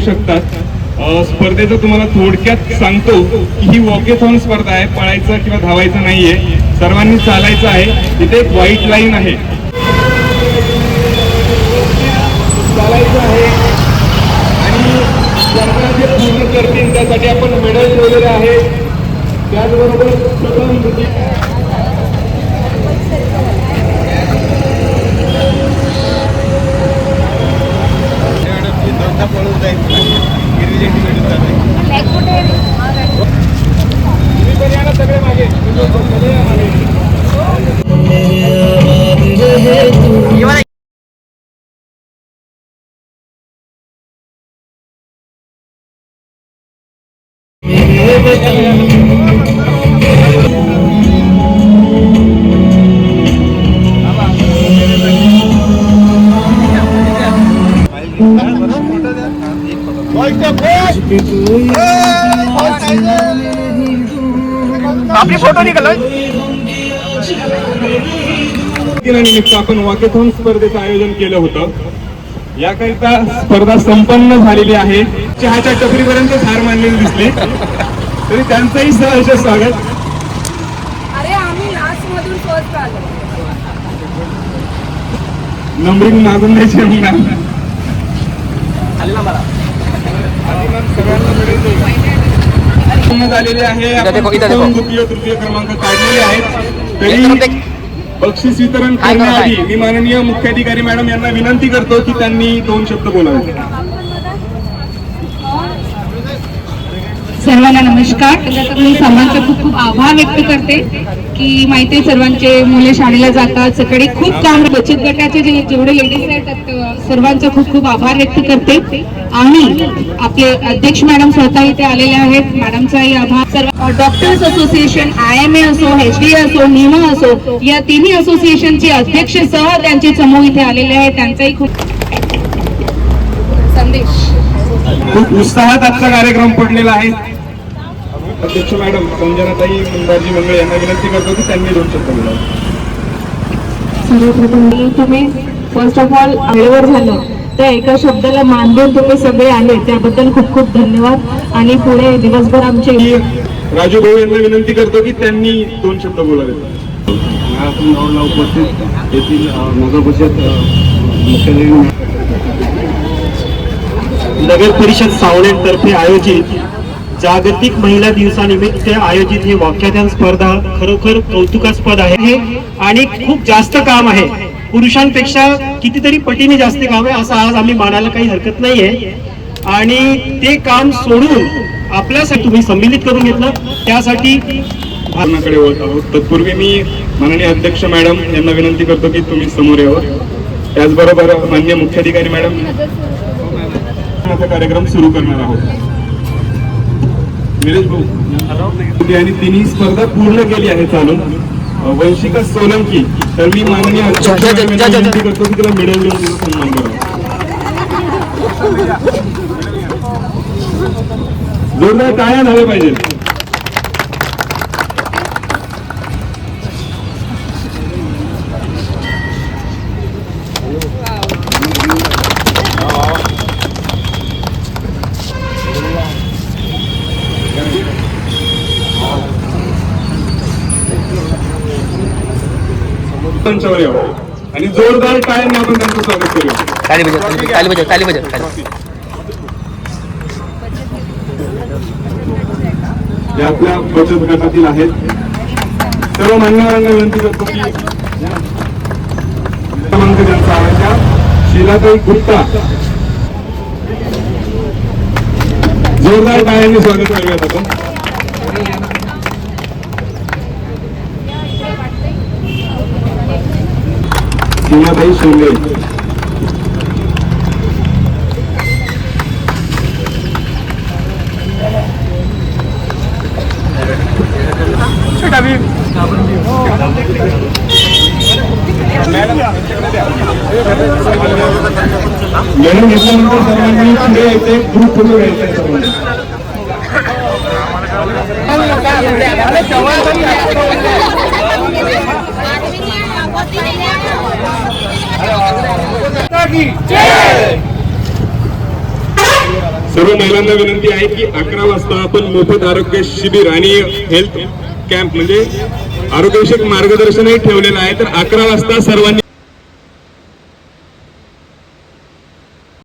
शकतात. स्पर्धेचं तुम्हाला थोडक्यात सांगतो की ही वॉकेथॉन स्पर्धा आहे, पळायचं किंवा धावायचं नाहीये, सर्वांनी चालायचं आहे. इथे एक व्हाईट लाईन आहे, चालायचं आहे आणि स्पर्धा जे पूर्ण करतील त्यासाठी आपण मेडल ठेवलेले आहे. त्याचबरोबर सगळे मागे आपली फोटो निघाला. निमित्त आपण वॉकेथॉन स्पर्धेचं आयोजन केलं होतं. याकरिता स्पर्धा संपन्न झालेली आहे. चहाच्या टपरीपर्यंत हार मानलेली दिसली तरी त्यांचंही सहर्ष स्वागत. अरे आम्ही लास्ट मधून फर्स्ट आलो. नंबरिंग मागून द्यायची झालेली आहे. द्वितीय तृतीय क्रमांक काढलेले आहेत. तरी बक्षीस वितरण करण्याआधी मी माननीय मुख्याधिकारी मॅडम यांना विनंती करतो की त्यांनी 2 शब्द बोलावे. सर्वांना नमस्कार. मी सर्वांचे खूप खूप आभार व्यक्त करते की माहिती सर्वांचे मुले शाळेला जातात, सकाळी खूप काम. बचत गटाचे जेवढे लेडीज आहेत सर्वांचे खूप खूप आभार व्यक्त करते. आणि आपले अध्यक्ष मॅडम स्वतः इथे आलेले आहेत, मॅडमचाही आभार. सर्व डॉक्टर्स असोसिएशन, IMA असो, HDA असो, निमा असो, या तिन्ही असोसिएशनचे अध्यक्ष सह त्यांचे समूह इथे आलेले आहेत, त्यांचाही खूप संदेश. खूप उत्साहात आजचा कार्यक्रम पडलेला आहे. अध्यक्ष मॅडम संजनाताई मुंदाजी मंगळे यांना विनंती करतो की त्यांनी 2 शब्द बोलावे. सर्वप्रथम तुम्ही फर्स्ट ऑफ ऑल वेळेवर झालं त्या एका शब्दाला मान देऊन तुम्ही सगळे आले त्याबद्दल खूप खूप धन्यवाद. आणि पुढे दिवसभर आमचे राजू भाऊ यांना विनंती करतो की त्यांनी 2 शब्द बोलावे. उपस्थित येथील नगर परिषद नगर परिषद सावनेरतर्फे आयोजित जागतिक महिला दिवसानिमित्त आयोजित ही वॉकेथॉन स्पर्धा खरोखर कौतुकास्पद आहे आणि खूप जास्त काम आहे. पुरुषांपेक्षा कितीतरी पटीने जास्त काम आहे असं आज आम्ही मानायला काही हरकत नाहीये. आणि ते काम सोडून आपल्यासाठी तुम्ही संमिलित करून घेतलं त्यासाठी भावनाकडे होत आहोत. तत्पूर्वी मी माननीय अध्यक्ष मॅडम यांना विनंती करतो की तुम्ही समोर यावं. त्याचबरोबर माननीय मुख्याधिकारी मॅडम कार्यक्रम सुरू करणार आहोत. निलेश भाऊ आणि तिन्ही स्पर्धा पूर्ण केली आहे चालून. वंशिका सोलंकी तर मी माननीय विनंती करतो की तिला मेडल देऊन तिचा सन्मान करावा. जोरदार टाळ्या झाल्या पाहिजे. आणि जोरदार टाळ्यांनी आपण त्यांचं स्वागत करूया. ताली बजाव. जे आपल्या बचत गटातील आहेत सर्व मान्यवरांना विनंती करतो की क्रमांक ज्यांचा आहे शीलाताई गुप्ता जोरदार टाळ्यांनी स्वागत करूयात आपण. शीलाताई शिंदे मॅडम घेतल्यानंतर सर्वांनी पुढे यायचे, ग्रुप पुढे यायचे. सर्व महिलांना विनंती आहे की 11 वाजता आपण मोफत आरोग्य शिबिर आणि हेल्थ कॅम्प म्हणजे आरोग्यविषयक मार्गदर्शनही ठेवलेलं आहे. तर 11 वाजता सर्वांनी